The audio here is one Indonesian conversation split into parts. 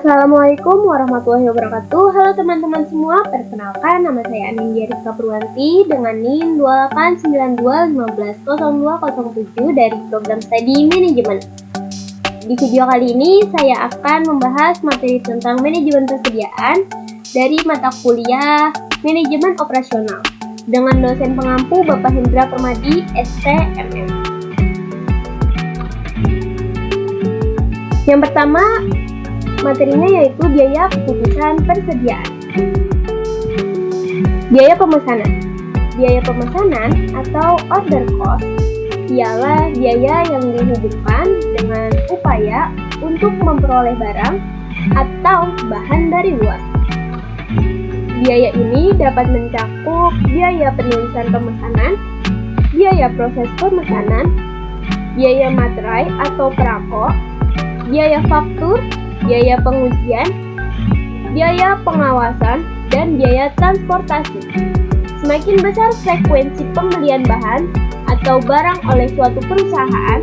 Assalamualaikum warahmatullahi wabarakatuh. Halo teman-teman semua, perkenalkan nama saya Anindya Rizka Purwanti dengan NIM 2892150207 dari program studi manajemen. Di video kali ini saya akan membahas materi tentang manajemen persediaan dari mata kuliah manajemen operasional dengan dosen pengampu Bapak Hendra Permadi, STMM. Yang pertama, materinya yaitu biaya keputusan persediaan. Biaya pemesanan. Biaya pemesanan atau order cost ialah biaya yang dihubungkan dengan upaya untuk memperoleh barang atau bahan dari luar. Biaya ini dapat mencakup biaya penulisan pemesanan, biaya proses pemesanan, biaya materai atau perangko, biaya faktur, biaya pengujian, biaya pengawasan, dan biaya transportasi. Semakin besar frekuensi pembelian bahan atau barang oleh suatu perusahaan,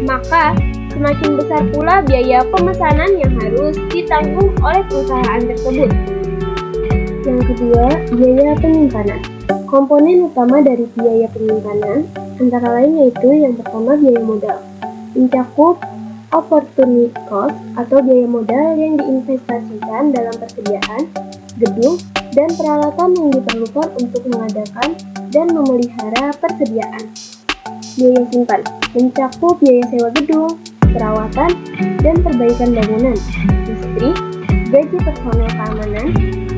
maka semakin besar pula biaya pemesanan yang harus ditanggung oleh perusahaan tersebut. Yang kedua, biaya penyimpanan. Komponen utama dari biaya penyimpanan antara lain yaitu yang pertama biaya modal, mencakup opportunity cost atau biaya modal yang diinvestasikan dalam persediaan, gedung, dan peralatan yang diperlukan untuk mengadakan dan memelihara persediaan. Biaya simpan mencakup biaya sewa gedung, perawatan, dan perbaikan bangunan, listrik, gaji personel keamanan,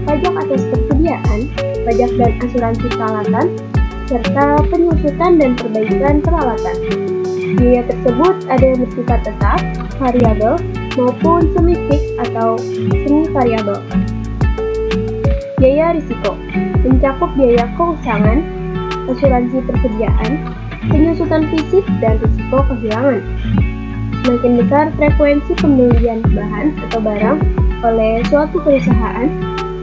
pajak atas persediaan, pajak dan asuransi peralatan, serta penyusutan dan perbaikan peralatan. Biaya tersebut ada yang bersifat tetap, variabel, maupun semi-fix atau semi-variabel. Biaya risiko mencakup biaya keusangan, asuransi persediaan, penyusutan fisik, dan risiko kehilangan. Semakin besar frekuensi pembelian bahan atau barang oleh suatu perusahaan,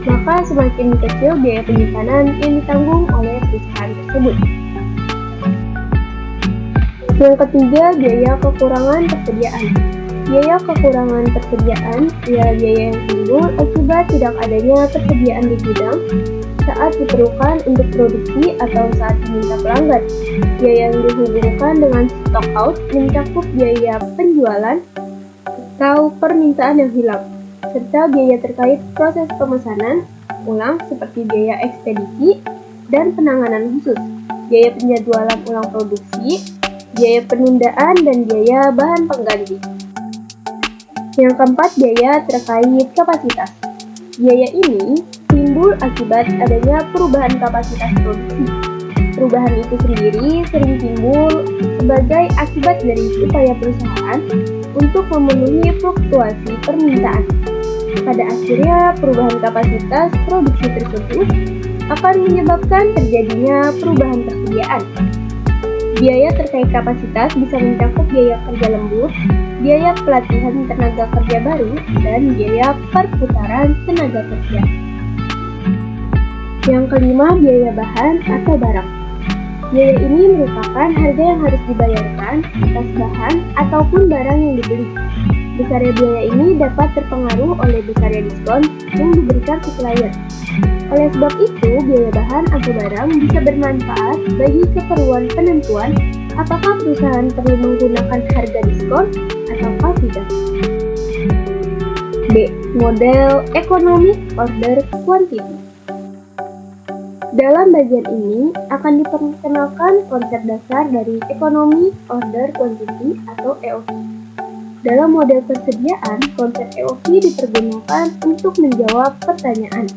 maka semakin kecil biaya penyimpanan yang ditanggung oleh perusahaan tersebut. Yang ketiga, biaya kekurangan persediaan. Biaya kekurangan persediaan ialah biaya yang timbul akibat tidak adanya persediaan di gudang saat diperlukan untuk produksi atau saat diminta pelanggan. Biaya yang dihubungkan dengan stock out mencakup biaya penjualan atau permintaan yang hilang, serta biaya terkait proses pemesanan ulang seperti biaya ekspedisi dan penanganan khusus, biaya penjadwalan ulang produksi, biaya penundaan, dan biaya bahan pengganti. Yang keempat, biaya terkait kapasitas. Biaya ini timbul akibat adanya perubahan kapasitas produksi. Perubahan itu sendiri sering timbul sebagai akibat dari upaya perusahaan untuk memenuhi fluktuasi permintaan. Pada akhirnya, perubahan kapasitas produksi tersebut akan menyebabkan terjadinya perubahan persediaan. Biaya terkait kapasitas bisa mencakup biaya kerja lembur, biaya pelatihan tenaga kerja baru, dan biaya perputaran tenaga kerja. Yang kelima, biaya bahan atau barang. Biaya ini merupakan harga yang harus dibayarkan atas bahan ataupun barang yang dibeli. Besarnya biaya ini dapat terpengaruh oleh besarnya diskon yang diberikan supplier. Oleh sebab itu, biaya bahan atau barang bisa bermanfaat bagi keperluan penentuan apakah perusahaan perlu menggunakan harga diskon atau tidak. B. Model Economic Order Quantity. Dalam bagian ini akan diperkenalkan konsep dasar dari Economic Order Quantity atau EOQ. Dalam model persediaan, konsep EOQ dipergunakan untuk menjawab pertanyaan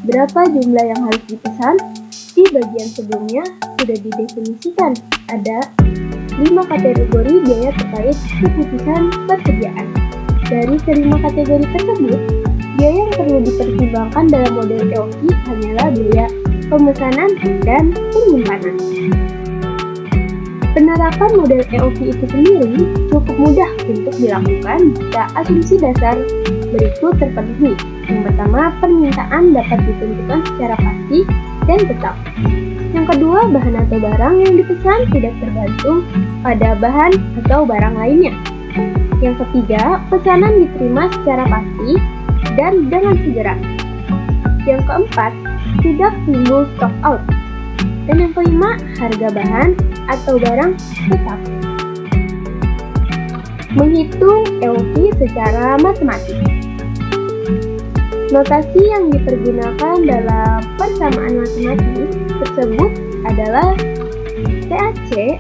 berapa jumlah yang harus dipesan. Di bagian sebelumnya sudah didefinisikan ada 5 kategori biaya terkait keputusan persediaan. Dari kelima kategori tersebut, biaya yang perlu dipertimbangkan dalam model EOQ hanyalah biaya pemesanan dan penyimpanan. Penerapan model EOQ itu sendiri cukup mudah untuk dilakukan jika asumsi dasar berikut terpenuhi. Yang pertama, permintaan dapat ditentukan secara pasti dan tetap. Yang kedua, bahan atau barang yang dipesan tidak tergantung pada bahan atau barang lainnya. Yang ketiga, pesanan diterima secara pasti dan dengan segera. Yang keempat, tidak timbul stock out. Dan yang kelima, harga bahan atau barang tetap. Menghitung EOQ secara matematik. Notasi yang dipergunakan dalam persamaan matematik tersebut adalah TAC,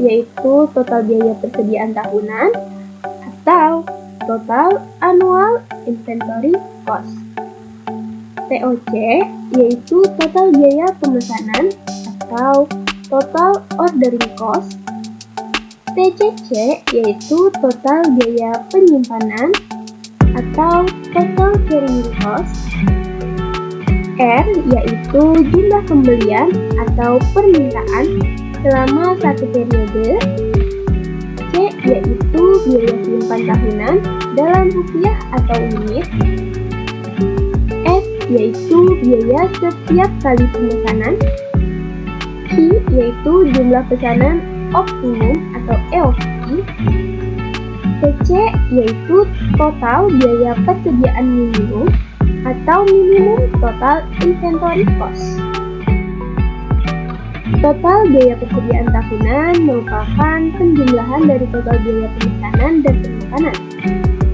yaitu total biaya persediaan tahunan atau total annual inventory cost. TOC, yaitu total biaya pemesanan atau total ordering cost. TCC, yaitu total biaya penyimpanan atau total carrying cost. R, yaitu jumlah pembelian atau permintaan selama satu periode. C, yaitu biaya simpan tahunan dalam rupiah atau unit. S, yaitu biaya setiap kali pemesanan. Q, yaitu jumlah pesanan optimum atau EOQ. TC, yaitu total biaya persediaan minimum atau minimum total inventory cost. Total biaya persediaan tahunan merupakan penjumlahan dari total biaya pemesanan dan penyimpanan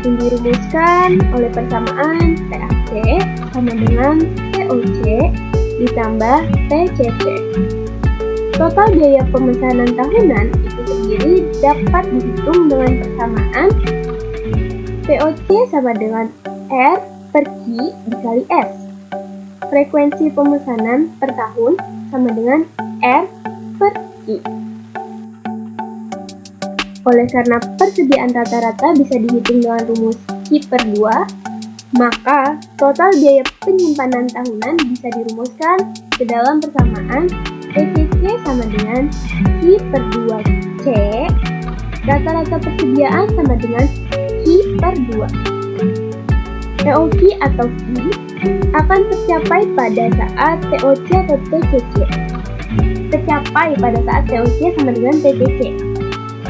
yang dirumuskan oleh persamaan TAC sama dengan TOC ditambah TCC. Total biaya pemesanan tahunan itu sendiri dapat dihitung dengan persamaan TOC sama dengan R per Q dikali S. Frekuensi pemesanan per tahun sama dengan R per Q. Oleh karena persediaan rata-rata bisa dihitung dengan rumus Q per 2, maka total biaya penyimpanan tahunan bisa dirumuskan ke dalam persamaan TCC sama dengan Q per 2C, rata-rata persediaan sama dengan Q per 2. TOQ atau Q akan tercapai pada saat TOC atau TCC tercapai pada saat TOC sama dengan TCC.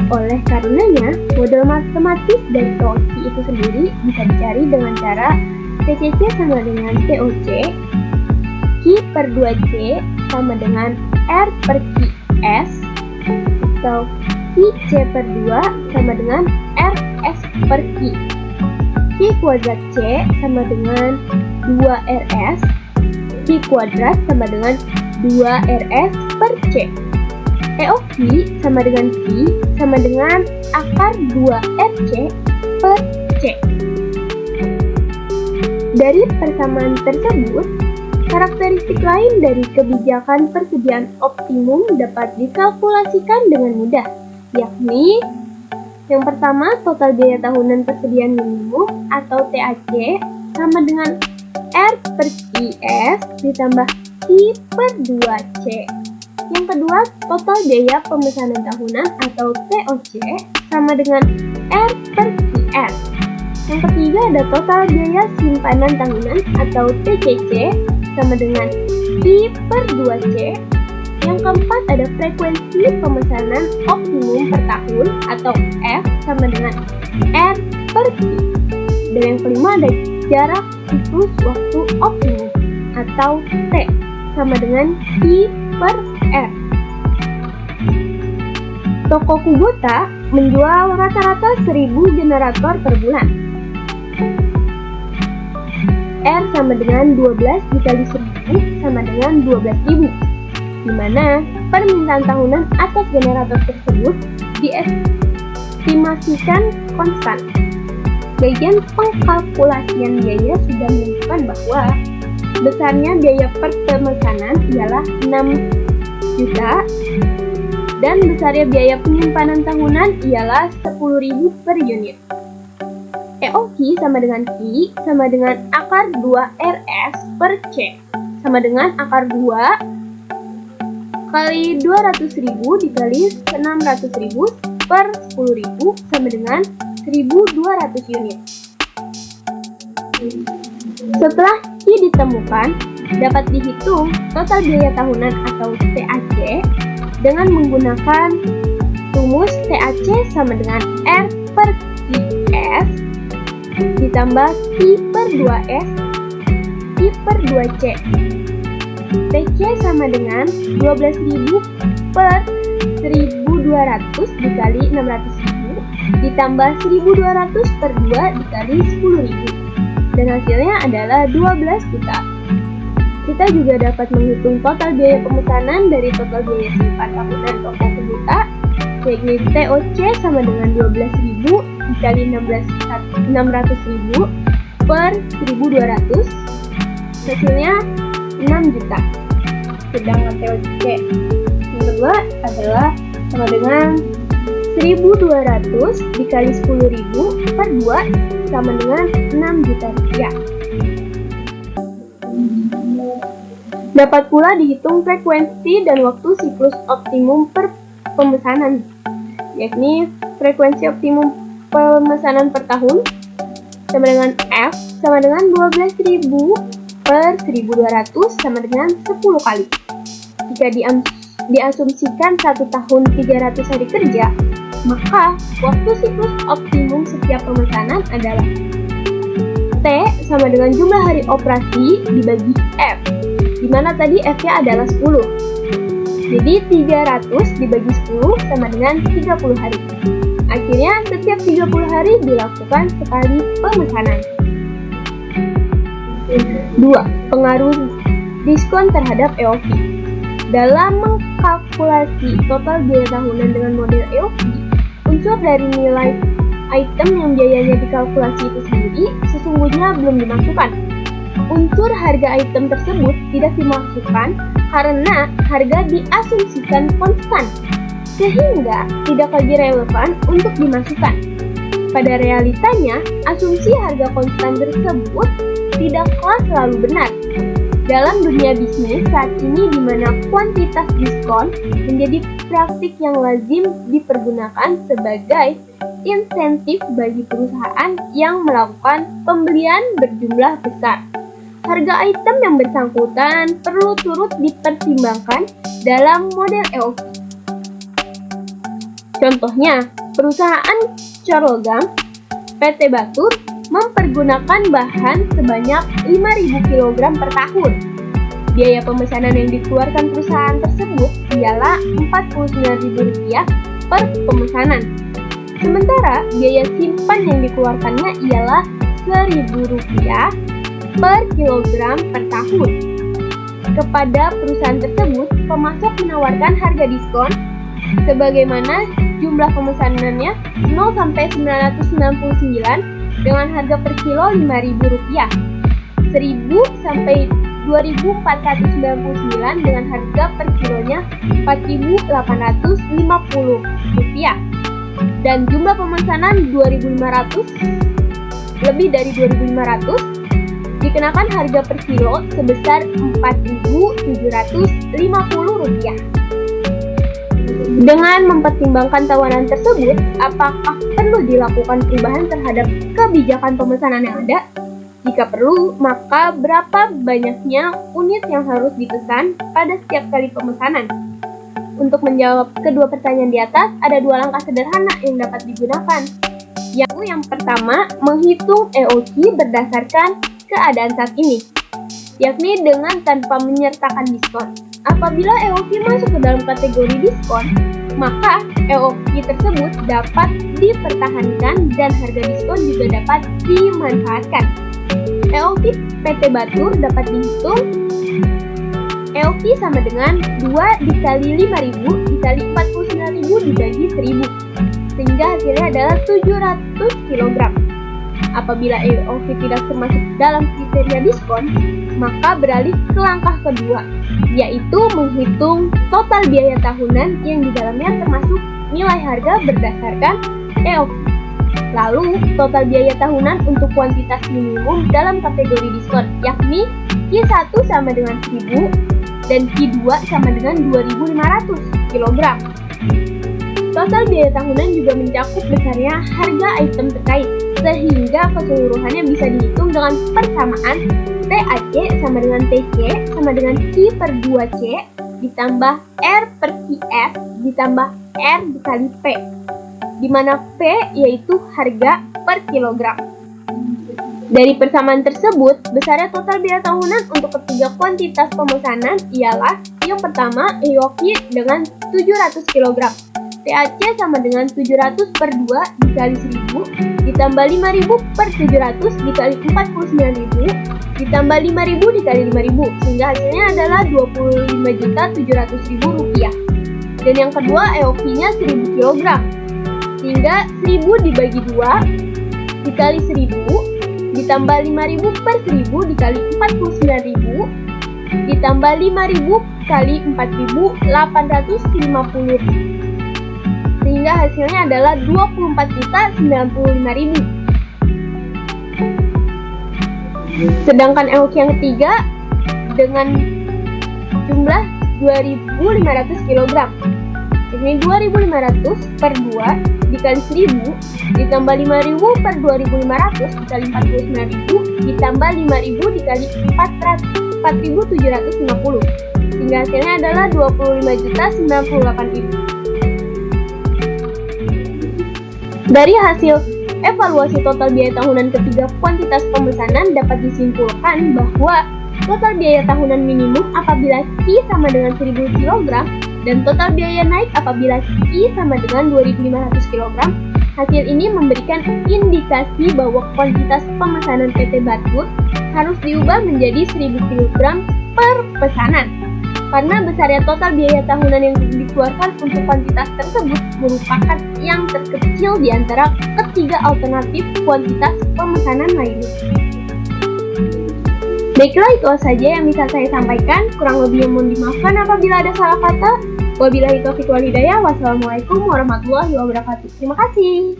Oleh karenanya, model matematis dari TOQ itu sendiri bisa dicari dengan cara TCC sama dengan TOC, Q per 2C sama dengan R per QS, atau QC per 2 sama dengan RS per Q. Q kuadrat C sama dengan 2RS, Q kuadrat sama dengan 2RS per C. EOQ sama dengan Q sama dengan akar 2RC per C. Dari persamaan tersebut, karakteristik lain dari kebijakan persediaan optimum dapat dikalkulasikan dengan mudah, yakni yang pertama, total biaya tahunan persediaan minimum atau TAC sama dengan R per QS ditambah Q per 2C. Yang kedua, total biaya pemesanan tahunan atau TOC sama dengan R per QS. Yang ketiga ada total biaya simpanan tahunan atau TCC sama dengan Q per 2C. Yang keempat ada frekuensi pemesanan optimum per tahun atau F sama dengan R per Q. Dan yang kelima ada jarak siklus waktu optimum atau T sama dengan Q per R. Toko Kubota menjual rata-rata 1000 generator per bulan. R sama dengan 12 dikali 1000 sama dengan 12.000, di mana permintaan tahunan atas generator tersebut diestimasikan konstan. Bagian pengkalkulasian biaya sudah menunjukkan bahwa besarnya biaya per pemesanan ialah 6 juta dan besarnya biaya penyimpanan tahunan ialah 10.000 per unit. EOQ sama dengan Q sama dengan akar 2RS per C sama dengan akar 2 kali 200.000 dikali 600.000 per 10.000 sama dengan 1.200 unit. Setelah Q ditemukan, dapat dihitung total biaya tahunan atau TAC dengan menggunakan rumus TAC sama dengan R per QS ditambah Q per 2S I per 2C. TC sama dengan 12.000 per 1.200 dikali 600.000 ditambah 1.200 per 2 dikali 10.000. Dan hasilnya adalah 12 juta. Kita juga dapat menghitung total biaya pemesanan dari total biaya simpan tahunan toko sejuta, yakni TOC sama dengan 12.000 dikali 600.000 per 1.200, hasilnya 6 juta. Sedangkan TOC yang kedua adalah sama dengan 1.200 dikali 10.000 per 2 sama dengan 6 juta rupiah. Dapat pula dihitung frekuensi dan waktu siklus optimum per pemesanan, yakni frekuensi optimum pemesanan per tahun sama dengan F sama dengan 12.000 per 1.200 sama dengan 10 kali. Jika diasumsikan 1 tahun 300 hari kerja, maka waktu siklus optimum setiap pemesanan adalah T sama dengan jumlah hari operasi dibagi F, di mana tadi F-nya adalah 10. Jadi 300 dibagi 10 sama dengan 30 hari. Akhirnya setiap 30 hari dilakukan sekali pemesanan. 2. Pengaruh diskon terhadap EOV. Dalam mengkalkulasi total biaya tahunan dengan model EOV, unsur dari nilai item yang biayanya dikalkulasi itu sendiri sesungguhnya belum dimasukkan. Unsur harga item tersebut tidak dimasukkan karena harga diasumsikan konstan, sehingga tidak lagi relevan untuk dimasukkan. Pada realitanya, asumsi harga konstan tersebut tidaklah selalu benar. Dalam dunia bisnis saat ini di mana kuantitas diskon menjadi praktik yang lazim dipergunakan sebagai insentif bagi perusahaan yang melakukan pembelian berjumlah besar. Harga item yang bersangkutan perlu turut dipertimbangkan dalam model EOV. Contohnya, perusahaan Corogam PT Batur mempergunakan bahan sebanyak 5.000 kg per tahun. Biaya pemesanan yang dikeluarkan perusahaan tersebut ialah Rp49.000 per pemesanan. Sementara biaya simpan yang dikeluarkannya ialah Rp1.000 per kilogram per tahun. Kepada perusahaan tersebut, pemasok menawarkan harga diskon sebagaimana jumlah pemesanannya 0 sampai 999 dengan harga per kilo Rp5.000, 1.000 sampai 2.499 dengan harga per kilonya Rp4.850, dan jumlah pemesanan 2.500 lebih dari 2.500 dikenakan harga per kilo sebesar Rp4.750. Dengan mempertimbangkan tawaran tersebut, apakah perlu dilakukan perubahan terhadap kebijakan pemesanan yang ada? Jika perlu, maka berapa banyaknya unit yang harus dipesan pada setiap kali pemesanan? Untuk menjawab kedua pertanyaan di atas, ada 2 langkah sederhana yang dapat digunakan. Yang pertama, menghitung EOQ berdasarkan keadaan saat ini, yakni dengan tanpa menyertakan diskon. Apabila EOQ masuk ke dalam kategori diskon, maka EOQ tersebut dapat dipertahankan dan harga diskon juga dapat dimanfaatkan. EOQ PT Batur dapat dihitung EOQ sama dengan 2 dikali 5.000 dikali 49.000 dibagi 1.000, sehingga hasilnya adalah 700 kg. Apabila EOQ tidak termasuk dalam kriteria diskon, maka beralih ke langkah kedua, yaitu menghitung total biaya tahunan yang di dalamnya termasuk nilai harga berdasarkan EOQ. Lalu, total biaya tahunan untuk kuantitas minimum dalam kategori diskon, yakni Q1 sama dengan 1.000 dan Q2 sama dengan 2.500 kg. Total biaya tahunan juga mencakup besarnya harga item terkait, sehingga keseluruhannya bisa dihitung dengan persamaan TAC sama dengan TC sama dengan Q per 2C ditambah R per QS ditambah R dikali P. di mana P yaitu harga per kilogram. Dari persamaan tersebut, besarnya total biaya tahunan untuk ketiga kuantitas pemesanan ialah yang pertama EOQ dengan 700 kg. TAC sama dengan 700 per 2 dikali 1000, ditambah 5000 per 700 dikali 49.000, ditambah 5000 dikali 5000, sehingga hasilnya adalah Rp25.700.000. Dan yang kedua EOQ-nya 1000 kg, sehingga 1000 dibagi 2 dikali 1000, ditambah 5000 per 1000 dikali 49.000, ditambah 5000 kali 4850.000. Sehingga hasilnya adalah Rp24.095.000. Sedangkan EOQ yang ketiga dengan jumlah 2500 kg. Ini 2500 per 2 dikali 1000 ditambah 5000 per 2500 dikali 49.000 ditambah 5000 dikali 4750. Sehingga hasilnya adalah Rp25.098.000. Dari hasil evaluasi total biaya tahunan ketiga kuantitas pemesanan dapat disimpulkan bahwa total biaya tahunan minimum apabila Q sama dengan 1000 kg dan total biaya naik apabila Q sama dengan 2500 kg. Hasil ini memberikan indikasi bahwa kuantitas pemesanan PT Batur harus diubah menjadi 1000 kg per pesanan. Karena besarnya total biaya tahunan yang dikeluarkan untuk kuantitas tersebut merupakan yang terkecil di antara ketiga alternatif kuantitas pemesanan lainnya. Baiklah, itu saja yang bisa saya sampaikan. Kurang lebihnya mohon dimaafkan apabila ada salah kata. Wabillahi taufiq wal hidayah. Wassalamualaikum warahmatullahi wabarakatuh. Terima kasih.